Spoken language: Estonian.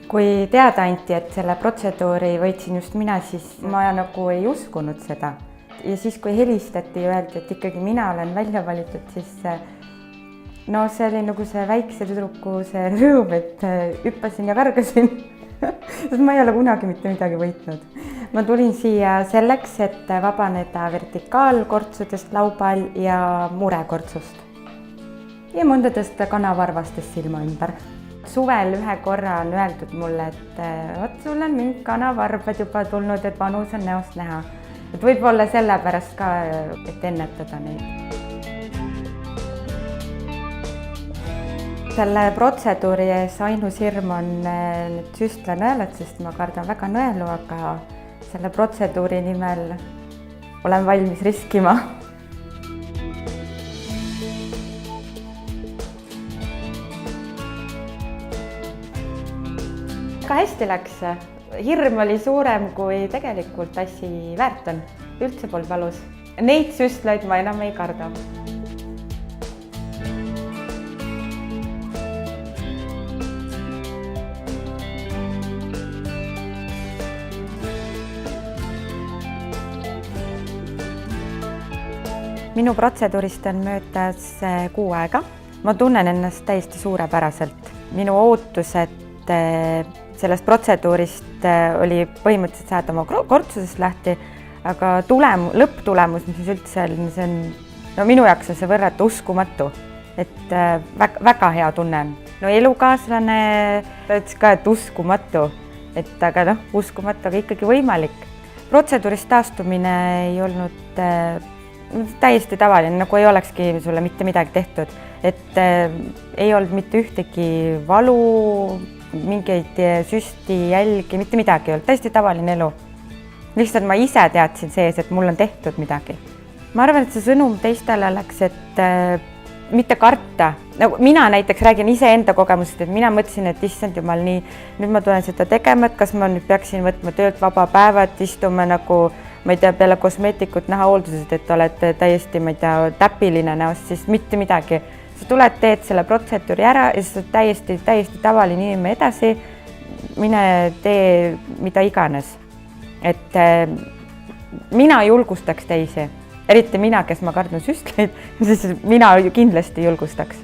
Kui teada anti, et selle protseduuri võitsin just mina, siis ma nagu ei uskunud seda. Ja siis, kui helistati ja öeldi, et ikkagi mina olen välja valitud, siis no see oli nagu see väikse tüdruku see rõõm, et hüppasin ja kargasin. Sest ma ei ole kunagi mitte midagi võitnud. Ma tulin siia selleks, et vabaneda vertikaalkortsudest laubal ja murekortsust. Ja mõndadest kanavarvastest silma ümber. Suvel ühe korra on öeldud mulle, et võt sul on mingid kanavarvad juba tulnud, et vanus on näost näha. Et võib-olla sellepärast ka, et ennetada neid. Selle protseduuri ees ainus hirm on need süstlanõelad, sest ma kardan väga nõelu, aga selle protseduuri nimel olen valmis riskima. Ka hästi läks. Hirm oli suurem, kui tegelikult asi väärt on. Üldse polnud valus. Neid süstlaid ma enam ei karda. Minu protseduurist on möödas kuu aega. Ma tunnen ennast täiesti suurepäraselt. Minu ootused sellest protseduurist oli põhimõtteliselt saada oma kortsusest lahti, aga lõpptulemus, mis üldse on, no minu jaoks on see võrrata uskumatu, et väga hea tunne on. No elukaaslane ta ütles ka, et uskumatu, aga uskumatu, aga ikkagi võimalik. Protseduurist taastumine ei olnud täiesti tavaline, nagu ei olekski sulle mitte midagi tehtud, et ei olnud mitte ühtegi valu, mingeid süsti, jälgi, mitte midagi ei olnud, täiesti tavaline elu. Lihtsalt ma ise teadsin sees, et mul on tehtud midagi. Ma arvan, et see sõnum teistele oleks, et mitte karta. Mina näiteks räägin ise enda kogemusest, et mina mõtlesin, et issand jumal, nii, nüüd ma tulen seda tegema, et kas ma nüüd peaksin võtma töölt vaba päevad, istuma nagu, ma ei tea, peale kosmeetikut näha hooldused, et olete täiesti, ma ei tea, täpiline näost, siis mitte midagi. Sa tuled, teed selle protseduuri ära ja sa täiesti tavaline inimene edasi, mine tee mida iganes. Et mina julgustaks teisi, eriti mina, kes ma kardan süstleid, siis mina kindlasti julgustaks.